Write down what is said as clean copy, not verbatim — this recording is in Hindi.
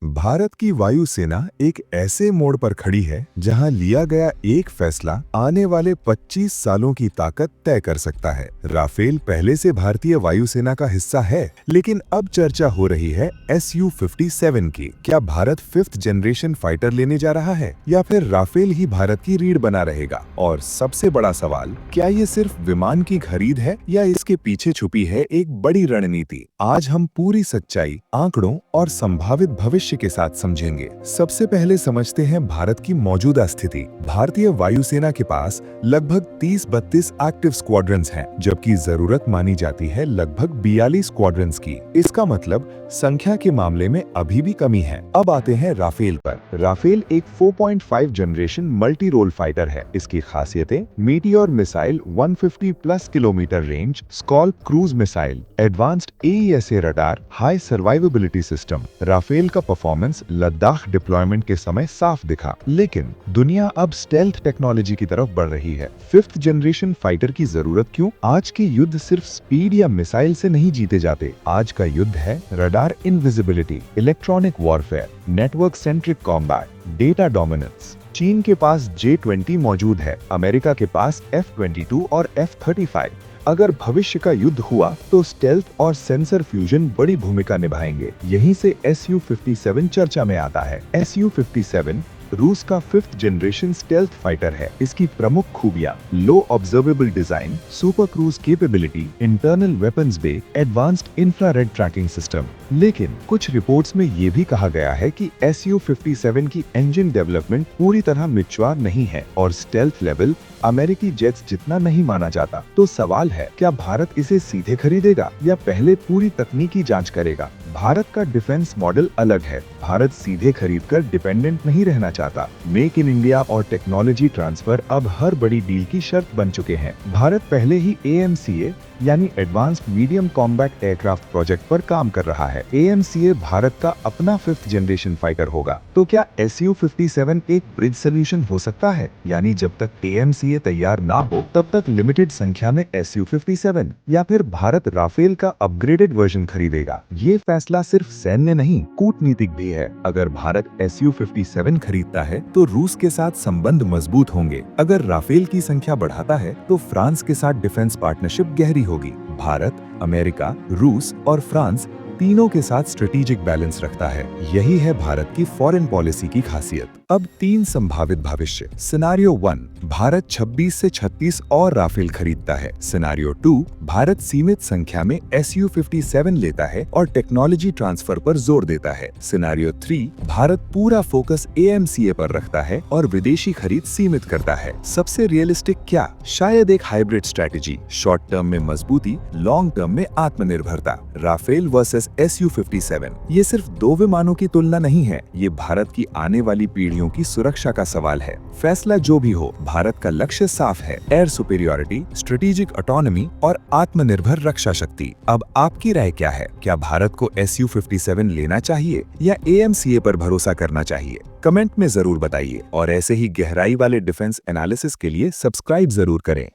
भारत की वायुसेना एक ऐसे मोड़ पर खड़ी है जहां लिया गया एक फैसला आने वाले 25 सालों की ताकत तय कर सकता है। राफेल पहले से भारतीय वायुसेना का हिस्सा है, लेकिन अब चर्चा हो रही है Su-57 की। क्या भारत 5th जनरेशन फाइटर लेने जा रहा है या फिर राफेल ही भारत की रीढ़ बना रहेगा? और सबसे बड़ा सवाल, क्या ये सिर्फ विमान की खरीद है या इसके पीछे छुपी है एक बड़ी रणनीति? आज हम पूरी सच्चाई, आंकड़ों और संभावित भविष्य के साथ समझेंगे। सबसे पहले समझते हैं भारत की मौजूदा स्थिति। भारतीय वायुसेना के पास लगभग 30-32 एक्टिव स्क्वाड्रंस हैं, जबकि जरूरत मानी जाती है लगभग 42 स्क्वाड्रंस की। इसका मतलब संख्या के मामले में अभी भी कमी है। अब आते हैं राफेल पर। राफेल एक 4.5 जनरेशन मल्टी रोल फाइटर है। इसकी खासियतें: Meteor missile 150 plus kilometre range, SCALP cruise missile, advanced AESA radar, high survivability system. Rafale का परफॉर्मेंस लद्दाख डिप्लॉयमेंट के समय साफ दिखा, लेकिन दुनिया अब स्टेल्थ टेक्नोलॉजी की तरफ बढ़ रही है। 5th जनरेशन फाइटर की जरूरत क्यों? आज के युद्ध सिर्फ स्पीड या मिसाइल से नहीं जीते जाते। आज का युद्ध है radar invisibility, electronic warfare, network centric combat, data dominance. चीन के पास J-20 मौजूद है, अमेरिका के पास F-22 और F-35। अगर भविष्य का युद्ध हुआ तो स्टेल्थ और सेंसर फ्यूजन बड़ी भूमिका निभाएंगे। यहीं से Su-57 चर्चा में आता है। Su-57 रूस का 5th जनरेशन स्टेल्थ फाइटर है। इसकी प्रमुख खूबियां: low observable design, super cruise capability, internal weapons bay, advanced infrared tracking system. लेकिन कुछ रिपोर्ट्स में ये भी कहा गया है कि Su-57 की इंजन डेवलपमेंट पूरी तरह मैच्योर नहीं है और स्टेल्थ लेवल अमेरिकी जेट्स जितना नहीं माना जाता। तो सवाल है, क्या भारत इसे सीधे खरीदेगा या पहले पूरी तकनीकी जांच करेगा? भारत का डिफेंस मॉडल अलग है। भारत सीधे खरीदकर डिपेंडेंट नहीं रहना चाहता। मेक इन इंडिया और टेक्नोलॉजी ट्रांसफर अब हर बड़ी डील की शर्त बन चुके हैं। भारत पहले ही AMCA यानी advanced medium combat aircraft project पर काम कर रहा है। AMCA भारत का अपना 5th जनरेशन फाइटर होगा। तो क्या Su-57 एक ब्रिज सोल्यूशन हो सकता है? यानी जब तक AMCA तैयार ना हो तब तक लिमिटेड संख्या में Su-57, या फिर भारत राफेल का अपग्रेडेड वर्जन खरीदेगा? ये फैसला सिर्फ सैन्य नहीं, कूटनीतिक भी है। अगर भारत Su-57 खरीदता है तो रूस के साथ संबंध मजबूत होंगे। अगर राफेल की संख्या बढ़ाता है तो फ्रांस के साथ डिफेंस पार्टनरशिप गहरी होगी। भारत, अमेरिका, रूस और फ्रांस तीनों के साथ स्ट्रेटेजिक बैलेंस रखता है। यही है भारत की फॉरेन पॉलिसी की खासियत। अब 3 संभावित भविष्य। सिनेरियो 1, भारत 26 से 36 और राफेल खरीदता है। सिनेरियो 2, भारत सीमित संख्या में Su-57 लेता है और टेक्नोलॉजी ट्रांसफर पर जोर देता है। सिनेरियो 3, भारत पूरा फोकस AMCA पर रखता है और विदेशी खरीद सीमित करता है। सबसे रियलिस्टिक क्या? शायद एक हाइब्रिड स्ट्रैटेजी, शॉर्ट टर्म में मजबूती, लॉन्ग टर्म में आत्मनिर्भरता। राफेल वर्सेस Su-57 ये सिर्फ 2 विमानों की तुलना नहीं है, ये भारत की आने वाली पीढ़ियों की सुरक्षा का सवाल है। फैसला जो भी हो, भारत का लक्ष्य साफ है: एयर सुपेरियोरिटी, स्ट्रेटेजिक ऑटोनॉमी और आत्मनिर्भर रक्षा शक्ति। अब आपकी राय क्या है? क्या भारत को Su-57 लेना चाहिए या AMCA पर भरोसा करना चाहिए? कमेंट में जरूर बताइए और ऐसे ही गहराई वाले डिफेंस एनालिसिस के लिए सब्सक्राइब जरूर करें।